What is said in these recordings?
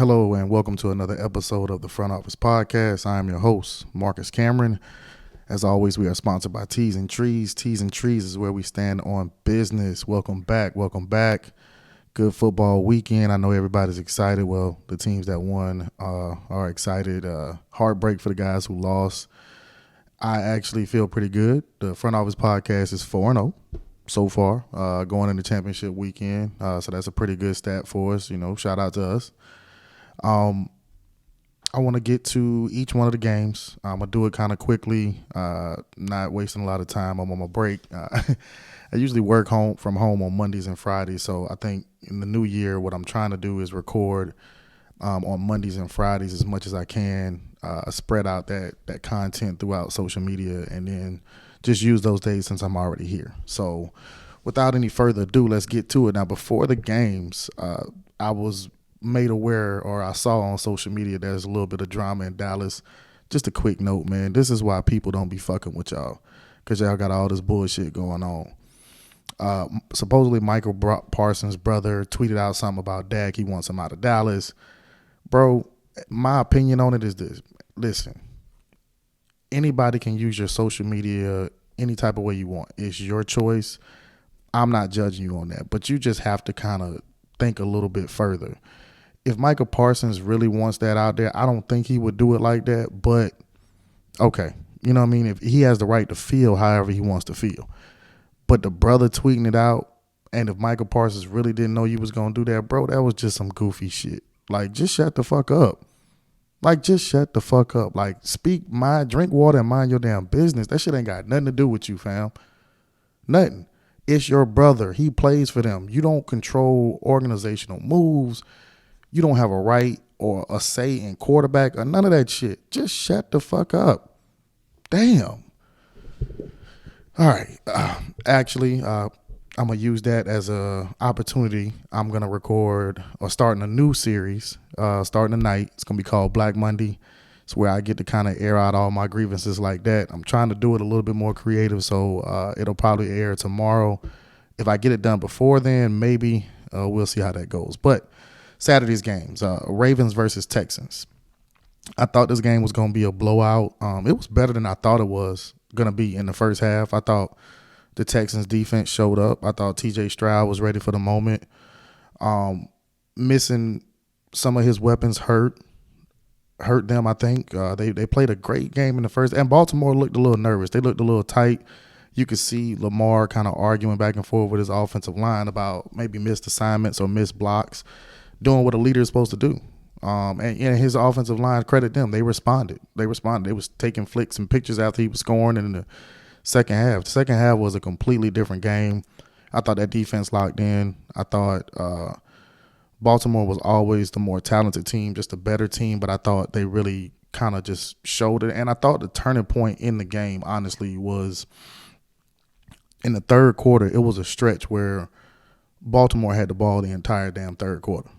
Hello and welcome to another episode of the Front Office Podcast. I am your host, Marcus Cameron. As always, we are sponsored by Tees and Trees. Tees and Trees is where we stand on business. Welcome back. Good football weekend. I know everybody's excited. Well, the teams that won are excited. Heartbreak for the guys who lost. I actually feel pretty good. The Front Office Podcast is 4-0 so far going into championship weekend. So that's a pretty good stat for us. Shout out to us. I want to get to each one of the games. I'm going to do it kind of quickly, not wasting a lot of time. I'm on my break. I usually work from home on Mondays and Fridays, so I think in the new year what I'm trying to do is record on Mondays and Fridays as much as I can, spread out that content throughout social media, and then just use those days since I'm already here. So without any further ado, let's get to it. Now, before the games, I was made aware, or I saw on social media, there's a little bit of drama in Dallas. Just a quick note, man. This is why people don't be fucking with y'all, because y'all got all this bullshit going on. Supposedly Michael Parsons' brother tweeted out something about Dak. He wants him out of Dallas. Bro, my opinion on it is this. Listen, anybody can use your social media any type of way you want. It's your choice. I'm not judging you on that, but you just have to kind of think a little bit further. If Michael Parsons really wants that out there, I don't think he would do it like that, but okay. You know what I mean? If he has the right to feel however he wants to feel. But the brother tweeting it out, and if Michael Parsons really didn't know you was going to do that, bro, that was just some goofy shit. Like, just shut the fuck up. Like, drink water and mind your damn business. That shit ain't got nothing to do with you, fam. Nothing. It's your brother. He plays for them. You don't control organizational moves. You don't have a right or a say in quarterback or none of that shit. Just shut the fuck up. Damn. All right. Actually, I'm going to use that as a opportunity. I'm going to record or starting a new series starting tonight. It's going to be called Black Monday. It's where I get to kind of air out all my grievances like that. I'm trying to do it a little bit more creative, so it'll probably air tomorrow. If I get it done before then, maybe we'll see how that goes. But Saturday's games, Ravens versus Texans. I thought this game was going to be a blowout. It was better than I thought it was going to be in the first half. I thought the Texans defense showed up. I thought TJ Stroud was ready for the moment. Missing some of his weapons hurt them, I think. They played a great game in the first, and Baltimore looked a little nervous. They looked a little tight. You could see Lamar kind of arguing back and forth with his offensive line about maybe missed assignments or missed blocks, doing what a leader is supposed to do. And his offensive line, credit them. They responded. They was taking flicks and pictures after he was scoring in the second half. The second half was a completely different game. I thought that defense locked in. I thought Baltimore was always the more talented team, just a better team, but I thought they really kind of just showed it. And I thought the turning point in the game, honestly, was in the third quarter. It was a stretch where Baltimore had the ball the entire damn third quarter.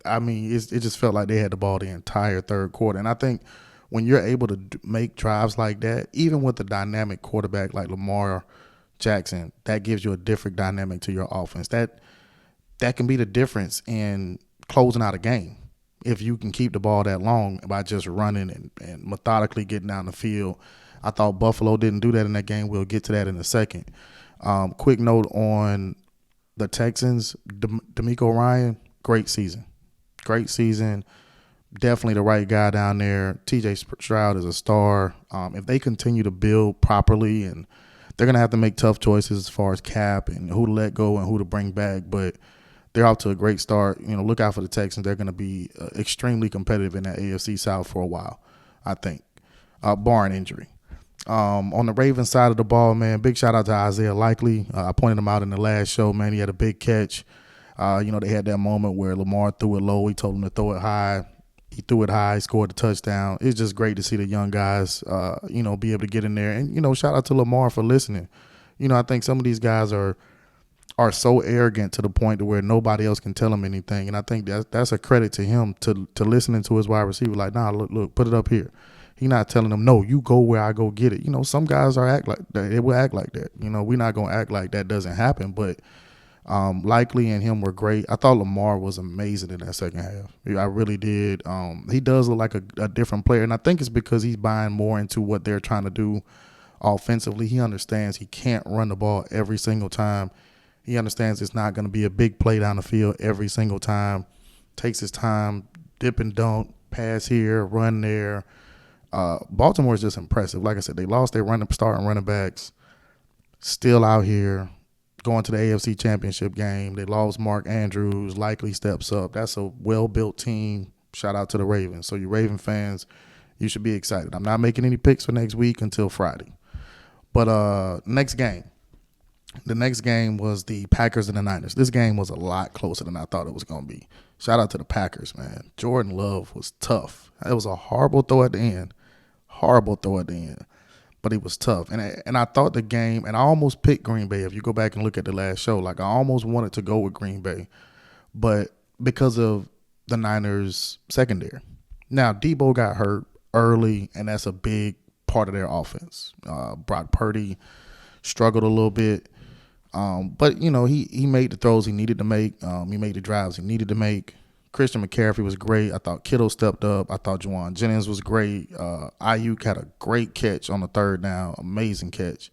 I mean, it just felt like they had the ball the entire third quarter. And I think when you're able to make drives like that, even with a dynamic quarterback like Lamar Jackson, that gives you a different dynamic to your offense. That can be the difference in closing out a game if you can keep the ball that long by just running and methodically getting down the field. I thought Buffalo didn't do that in that game. We'll get to that in a second. Quick note on the Texans, DeMeco Ryan, great season. Definitely the right guy down there. TJ Stroud is a star. If they continue to build properly, and they're going to have to make tough choices as far as cap and who to let go and who to bring back, but they're off to a great start. Look out for the Texans. They're going to be extremely competitive in that AFC South for a while, I think, barring injury. On the Ravens side of the ball, man, big shout out to Isaiah Likely. I pointed him out in the last show, man. He had a big catch. They had that moment where Lamar threw it low. He told him to throw it high. He threw it high, scored a touchdown. It's just great to see the young guys, be able to get in there. And, shout out to Lamar for listening. I think some of these guys are so arrogant to the point to where nobody else can tell him anything. And I think that's a credit to him to listening to his wide receiver. Like, nah, look, put it up here. He's not telling them, no, you go where I go get it. Some guys act like that. They will act like that. We're not going to act like that doesn't happen. But Likely and him were great. I thought Lamar was amazing in that second half. I really did. He does look like a different player, and I think it's because he's buying more into what they're trying to do offensively. He understands he can't run the ball every single time. He understands it's not going to be a big play down the field every single time. Takes his time, dip and dunk, pass here, run there. Baltimore is just impressive. Like I said, they lost their starting running backs. Still out here going to the AFC Championship game. They lost Mark Andrews. Likely steps up. That's a well-built team. Shout out to the Ravens. So you Raven fans, you should be excited. I'm not making any picks for next week until Friday. But next game. The next game was the Packers and the Niners. This game was a lot closer than I thought it was going to be. Shout out to the Packers, man. Jordan Love was tough. It was a horrible throw at the end. But he was tough. And I thought the game, and I almost picked Green Bay. If you go back and look at the last show, like I almost wanted to go with Green Bay. But because of the Niners secondary. Now, Debo got hurt early, and that's a big part of their offense. Brock Purdy struggled a little bit. But, he made the throws he needed to make. He made the drives he needed to make. Christian McCaffrey was great. I thought Kittle stepped up. I thought Juwan Jennings was great. Ayuk had a great catch on the third down. Amazing catch.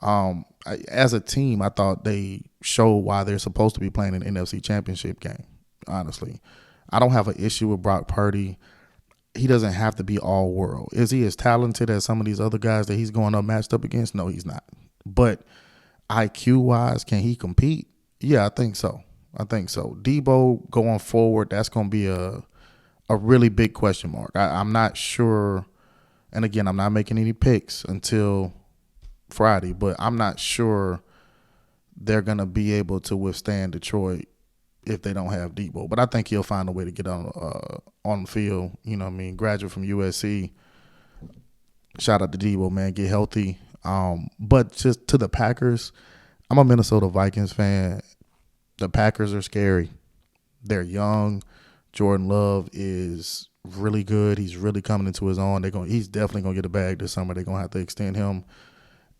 As a team, I thought they showed why they're supposed to be playing an NFC Championship game, honestly. I don't have an issue with Brock Purdy. He doesn't have to be all world. Is he as talented as some of these other guys that he's going up matched up against? No, he's not. But IQ-wise, can he compete? Yeah, I think so. Debo going forward, that's going to be a really big question mark. I'm not sure, and again, I'm not making any picks until Friday, but I'm not sure they're going to be able to withstand Detroit if they don't have Debo. But I think he'll find a way to get on the field. Graduate from USC. Shout out to Debo, man. Get healthy. But just to the Packers, I'm a Minnesota Vikings fan. The Packers are scary. They're young. Jordan Love is really good. He's really coming into his own. He's definitely going to get a bag this summer. They're going to have to extend him.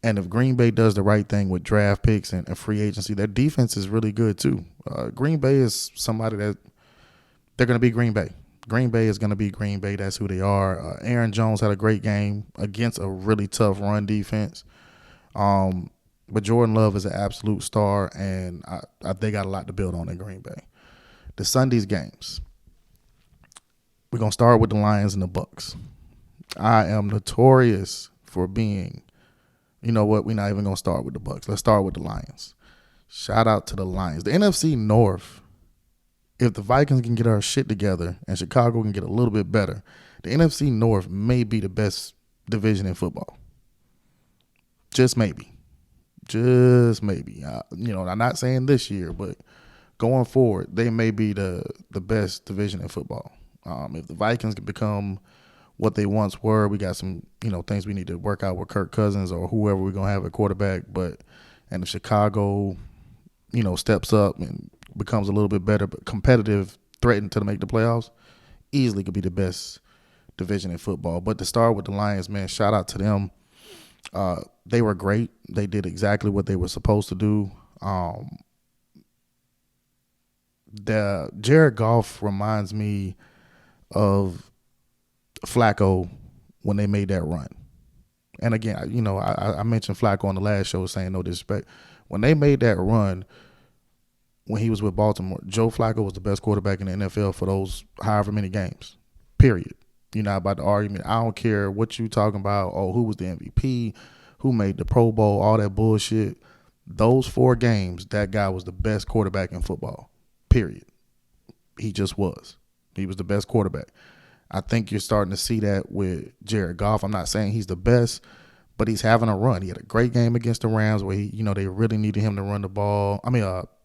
And if Green Bay does the right thing with draft picks and free agency, their defense is really good too. Green Bay is somebody that they're going to be Green Bay. Green Bay is going to be Green Bay. That's who they are. Aaron Jones had a great game against a really tough run defense. But Jordan Love is an absolute star, and they got a lot to build on in Green Bay. The Sunday's games. We're going to start with the Lions and the Bucks. I am notorious for being, you know what, we're not even going to start with the Bucks. Let's start with the Lions. Shout out to the Lions. The NFC North, if the Vikings can get our shit together and Chicago can get a little bit better, the NFC North may be the best division in football. Just maybe. I'm not saying this year, but going forward, they may be the best division in football. If the Vikings can become what they once were, we got some, things we need to work out with Kirk Cousins or whoever we're going to have at quarterback. And if Chicago, steps up and becomes a little bit better, but competitive, threatened to make the playoffs, easily could be the best division in football. But to start with the Lions, man, shout out to them. They were great. They did exactly what they were supposed to do. The Jared Goff reminds me of Flacco when they made that run. And again, I mentioned Flacco on the last show saying no disrespect. When they made that run, when he was with Baltimore, Joe Flacco was the best quarterback in the NFL for those however many games, period. You're not about the argument. I don't care what you talking about. Oh, who was the MVP? Who made the Pro Bowl? All that bullshit. Those 4 games, that guy was the best quarterback in football, period. He just was. He was the best quarterback. I think you're starting to see that with Jared Goff. I'm not saying he's the best, but he's having a run. He had a great game against the Rams where they really needed him to run the ball.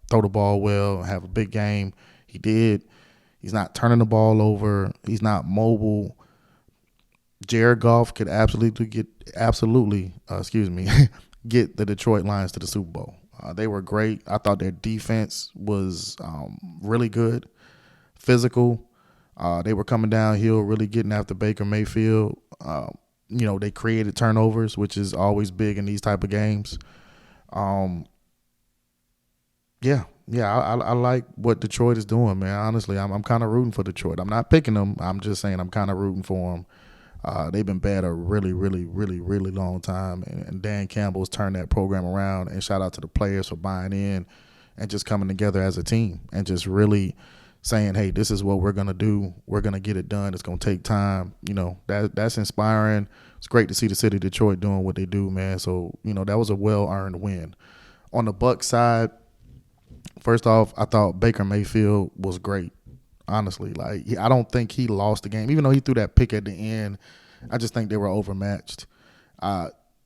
Throw the ball well, have a big game. He did. He's not turning the ball over. He's not mobile. Jared Goff could absolutely get the Detroit Lions to the Super Bowl. They were great. I thought their defense was really good, physical. They were coming downhill, really getting after Baker Mayfield. They created turnovers, which is always big in these type of games. Yeah, I like what Detroit is doing, man. Honestly, I'm kind of rooting for Detroit. I'm not picking them. I'm just saying I'm kind of rooting for them. They've been bad a really, really, really, really long time, and Dan Campbell's turned that program around. And shout out to the players for buying in and just coming together as a team and just really saying, "Hey, this is what we're gonna do. We're gonna get it done. It's gonna take time." That's inspiring. It's great to see the city of Detroit doing what they do, man. So that was a well-earned win. On the Bucs side, first off, I thought Baker Mayfield was great. Honestly, I don't think he lost the game, even though he threw that pick at the end. I just think they were overmatched.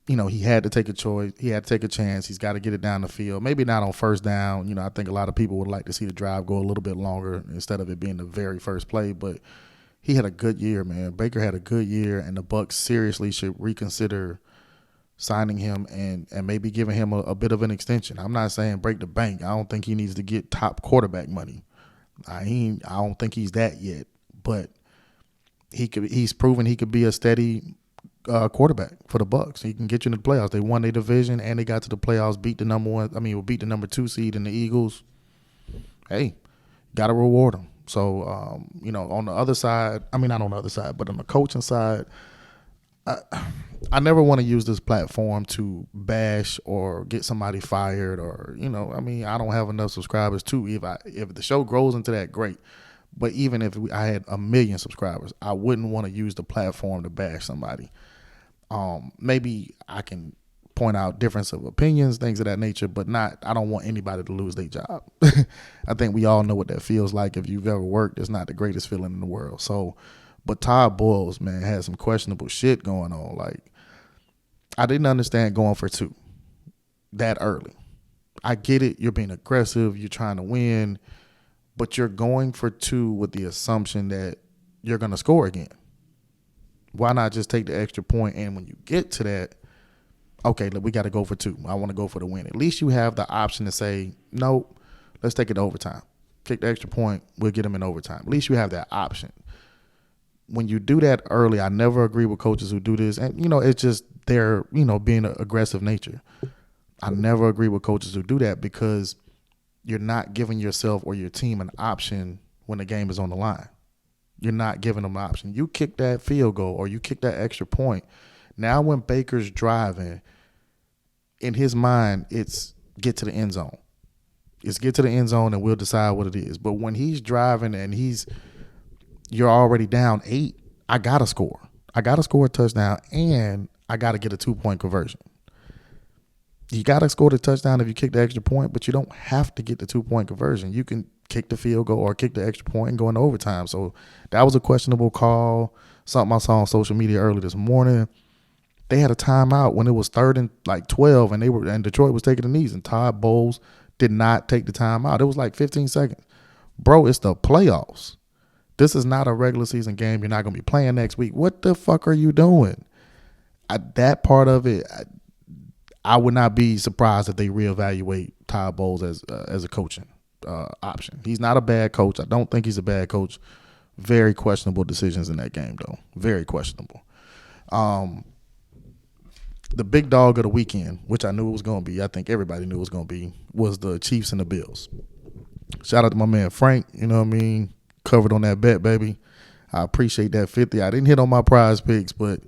He had to take a choice. He had to take a chance. He's got to get it down the field. Maybe not on first down. I think a lot of people would like to see the drive go a little bit longer instead of it being the very first play. But he had a good year, man. Baker had a good year, and the Bucs seriously should reconsider signing him and maybe giving him a bit of an extension. I'm not saying break the bank. I don't think he needs to get top quarterback money. I don't think he's that yet, but he's proven he could be a steady quarterback for the Bucs. He can get you in the playoffs. They won their division and they got to the playoffs, beat the number 2 seed in the Eagles. Hey, gotta reward them. So on the other side, not on the other side, but on the coaching side, I never want to use this platform to bash or get somebody fired or I don't have enough subscribers too. If the show grows into that, great. But even if I had 1 million subscribers, I wouldn't want to use the platform to bash somebody. Maybe I can point out difference of opinions, things of that nature, but I don't want anybody to lose their job. I think we all know what that feels like. If you've ever worked, it's not the greatest feeling in the world. So, but Todd Bowles, man, had some questionable shit going on. I didn't understand going for 2 that early. I get it. You're being aggressive. You're trying to win, but you're going for 2 with the assumption that you're going to score again. Why not just take the extra point? And when you get to that, okay, look, we got to go for 2. I want to go for the win. At least you have the option to say, no, let's take it to overtime. Kick the extra point. We'll get them in overtime. At least you have that option. When you do that early, I never agree with coaches who do this. And, it's just their, being an aggressive nature. I never agree with coaches who do that because you're not giving yourself or your team an option when the game is on the line. You're not giving them an option. You kick that field goal or you kick that extra point. Now when Baker's driving, in his mind, it's get to the end zone. It's get to the end zone and we'll decide what it is. But when he's driving and you're already down 8, I got to score. I got to score a touchdown and I got to get a 2-point conversion. You got to score the touchdown if you kick the extra point, but you don't have to get the 2-point conversion. You can kick the field goal or kick the extra point and go into overtime. So that was a questionable call, something I saw on social media early this morning. They had a timeout when it was 3rd and 12 and Detroit was taking the knees and Todd Bowles did not take the timeout. It was 15 seconds. Bro, it's the playoffs. This is not a regular season game. You're not going to be playing next week. What the fuck are you doing? That part of it, I would not be surprised if they reevaluate Todd Bowles as a coaching option. He's not a bad coach. I don't think he's a bad coach. Very questionable decisions in that game, though. Very questionable. The big dog of the weekend, which I knew it was going to be, I think everybody knew it was going to be, was the Chiefs and the Bills. Shout out to my man Frank, covered on that bet, baby. I appreciate that 50. I didn't hit on my prize picks, but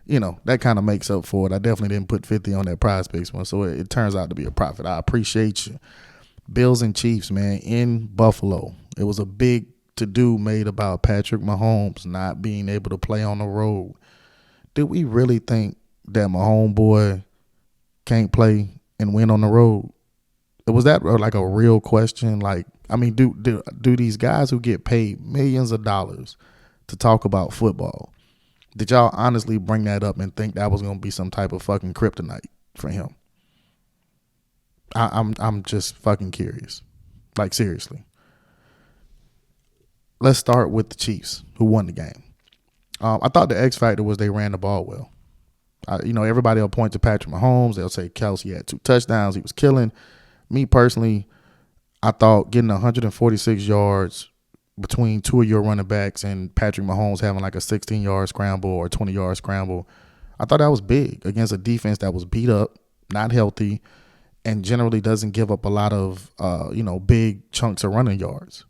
that kind of makes up for it. I definitely didn't put 50 on that prize picks one, so it turns out to be a profit. I appreciate you. Bills and Chiefs, man, in Buffalo. It was a big to-do made about Patrick Mahomes not being able to play on the road. Did we really think that my homeboy can't play and win on the road? Was that a real question? Do these guys who get paid millions of dollars to talk about football, did y'all honestly bring that up and think that was going to be some type of fucking kryptonite for him? I'm just fucking curious. Seriously. Let's start with the Chiefs, who won the game. I thought the X factor was they ran the ball well. Everybody will point to Patrick Mahomes. They'll say Kelsey had 2 touchdowns. He was killing. Me personally, I thought getting 146 yards between 2 of your running backs and Patrick Mahomes having a 16-yard scramble or a 20-yard scramble, I thought that was big against a defense that was beat up, not healthy, and generally doesn't give up a lot of big chunks of running yards.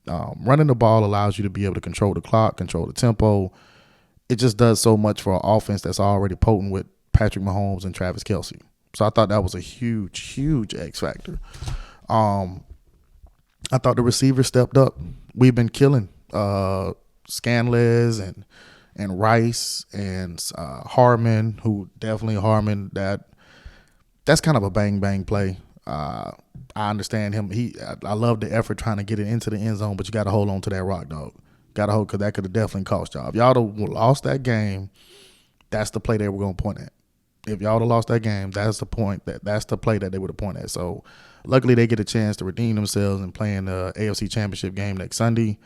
Running the ball allows you to be able to control the clock, control the tempo. It just does so much for an offense that's already potent with Patrick Mahomes and Travis Kelce. So I thought that was a huge, huge X factor. I thought the receivers stepped up. We've been killing Scanlez and Rice and Harmon, who definitely Harmon. That's kind of a bang bang play. I understand him. I love the effort trying to get it into the end zone, but you got to hold on to that rock, dog. Got to hold, because that could have definitely cost y'all. If y'all would have lost that game, that's the play they were going to point at. If y'all would have lost that game, that's the play that they would have pointed at. So luckily they get a chance to redeem themselves and play in the AFC Championship game next Sunday.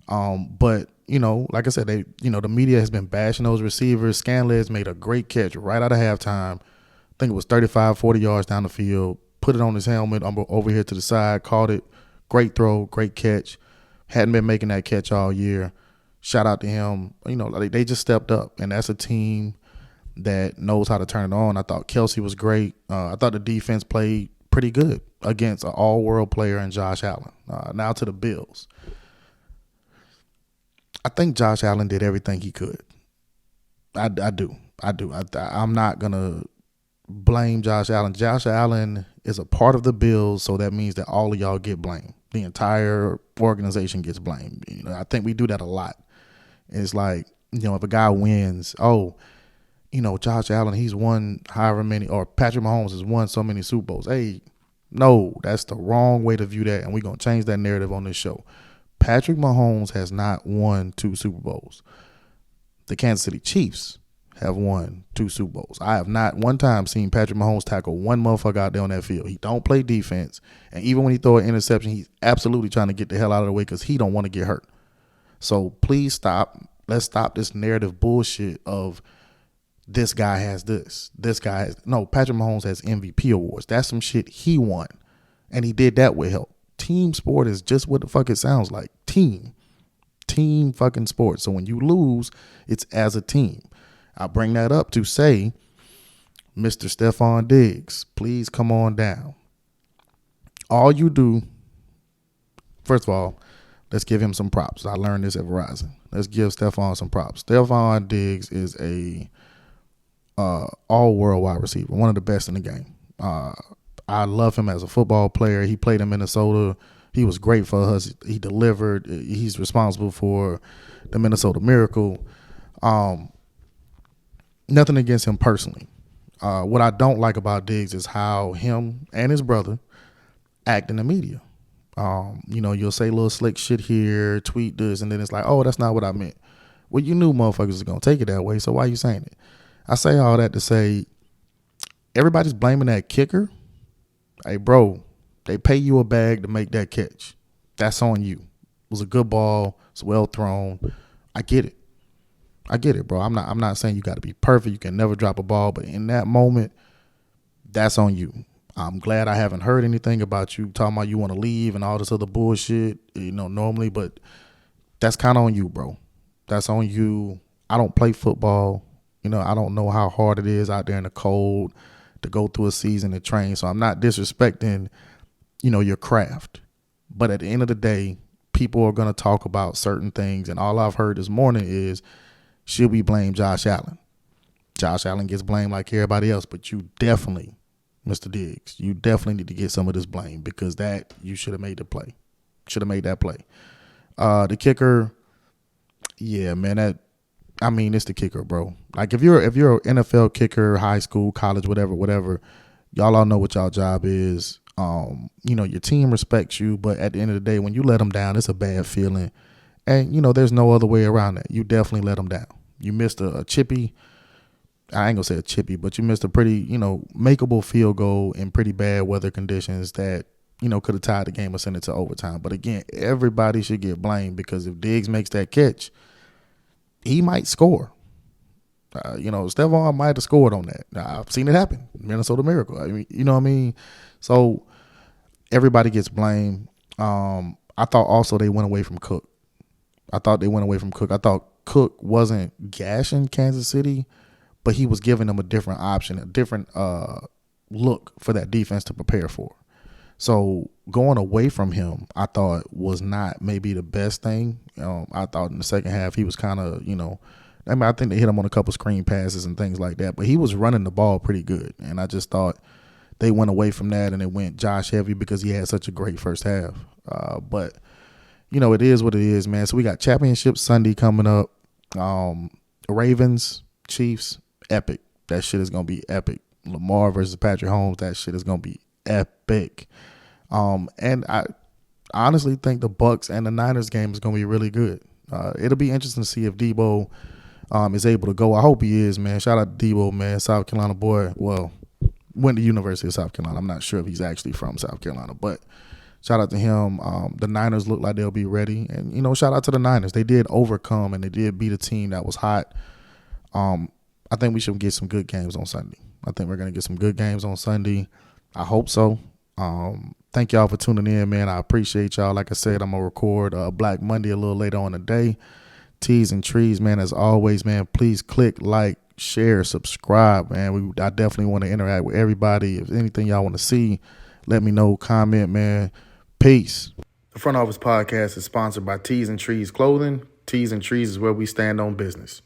But like I said, the media has been bashing those receivers. Scanlez made a great catch right out of halftime. I think it was 35, 40 yards down the field. Put it on his helmet over here to the side, caught it. Great throw, great catch. Hadn't been making that catch all year. Shout out to him. They just stepped up, and that's a team that knows how to turn it on. I thought Kelce was great. I thought the defense played pretty good against an all-world player in Josh Allen. Now to the Bills. I think Josh Allen did everything he could. I do. I'm not going to blame Josh Allen. Josh Allen is a part of the Bills, so that means that all of y'all get blamed. The entire organization gets blamed. I think we do that a lot. It's like, if a guy wins, Josh Allen, he's won however many, or Patrick Mahomes has won so many Super Bowls. Hey, no, that's the wrong way to view that, and we're going to change that narrative on this show. Patrick Mahomes has not won 2 Super Bowls. The Kansas City Chiefs have won 2 Super Bowls. I have not one time seen Patrick Mahomes tackle one motherfucker out there on that field. He don't play defense, and even when he throw an interception, he's absolutely trying to get the hell out of the way because he don't want to get hurt. So please stop. Let's stop this narrative bullshit of this guy has this. This guy has no. Patrick Mahomes has MVP awards. That's some shit he won, and he did that with help. Team sport is just what the fuck it sounds like. Team fucking sport. So when you lose, it's as a team. I bring that up to say, Mr. Stephon Diggs, please come on down. All you do, first of all, let's give him some props. I learned this at Verizon. Let's give Stephon some props. Stephon Diggs is a all-world wide receiver, one of the best in the game. I love him as a football player. He played in Minnesota. He was great for us. He delivered. He's responsible for the Minnesota Miracle. Nothing against him personally. What I don't like about Diggs is how him and his brother act in the media. You'll say little slick shit here, tweet this, and then it's like, oh, that's not what I meant. Well, you knew motherfuckers was going to take it that way, so why are you saying it? I say all that to say everybody's blaming that kicker. Hey, bro, they pay you a bag to make that catch. That's on you. It was a good ball. It's well thrown. I get it, bro. I'm not saying you got to be perfect. You can never drop a ball, but in that moment, that's on you. I'm glad I haven't heard anything about you talking about you want to leave and all this other bullshit, normally, but that's kind of on you, bro. That's on you. I don't play football. I don't know how hard it is out there in the cold to go through a season and train. So I'm not disrespecting, your craft. But at the end of the day, people are going to talk about certain things. And all I've heard this morning is, should we blame Josh Allen? Josh Allen gets blamed like everybody else, but you definitely, Mr. Diggs, you definitely need to get some of this blame because that you should have made the play. Should have made that play. The kicker, yeah, man, it's the kicker, bro. Like if you're an NFL kicker, high school, college, whatever, y'all all know what y'all job is. Your team respects you, but at the end of the day, when you let them down, it's a bad feeling. And, there's no other way around that. You definitely let them down. You missed a chippy, I ain't going to say a chippy, but you missed a pretty, makeable field goal in pretty bad weather conditions that, could have tied the game or sent it to overtime. But again, everybody should get blamed because if Diggs makes that catch, he might score. Stephon might have scored on that. I've seen it happen. Minnesota Miracle. You know what I mean? So everybody gets blamed. I thought also they went away from Cook. I thought Cook wasn't gashing Kansas City, but he was giving them a different option, a different look for that defense to prepare for. So going away from him, I thought was not maybe the best thing. I thought in the second half he was kind of, I think they hit him on a couple screen passes and things like that, but he was running the ball pretty good. And I just thought they went away from that and it went Josh heavy because he had such a great first half. But it is what it is, man. So we got Championship Sunday coming up. Ravens, Chiefs, epic. That shit is going to be epic. Lamar versus Patrick Mahomes, that shit is going to be epic. And I honestly think the Bucks and the Niners game is going to be really good. It'll be interesting to see if Debo is able to go. I hope he is, man. Shout out to Debo, man. South Carolina boy. Well, went to University of South Carolina. I'm not sure if he's actually from South Carolina, but shout out to him. The Niners look like they'll be ready. And, shout out to the Niners. They did overcome and they did beat a team that was hot. I think we should get some good games on Sunday. I think we're going to get some good games on Sunday. I hope so. Thank y'all for tuning in, man. I appreciate y'all. Like I said, I'm going to record Black Monday a little later on today. Tees and Trees, man, as always, man, please click, like, share, subscribe, man. I definitely want to interact with everybody. If anything y'all want to see, let me know. Comment, man. Peace. The Front Office Podcast is sponsored by Tees and Trees Clothing. Tees and Trees is where we stand on business.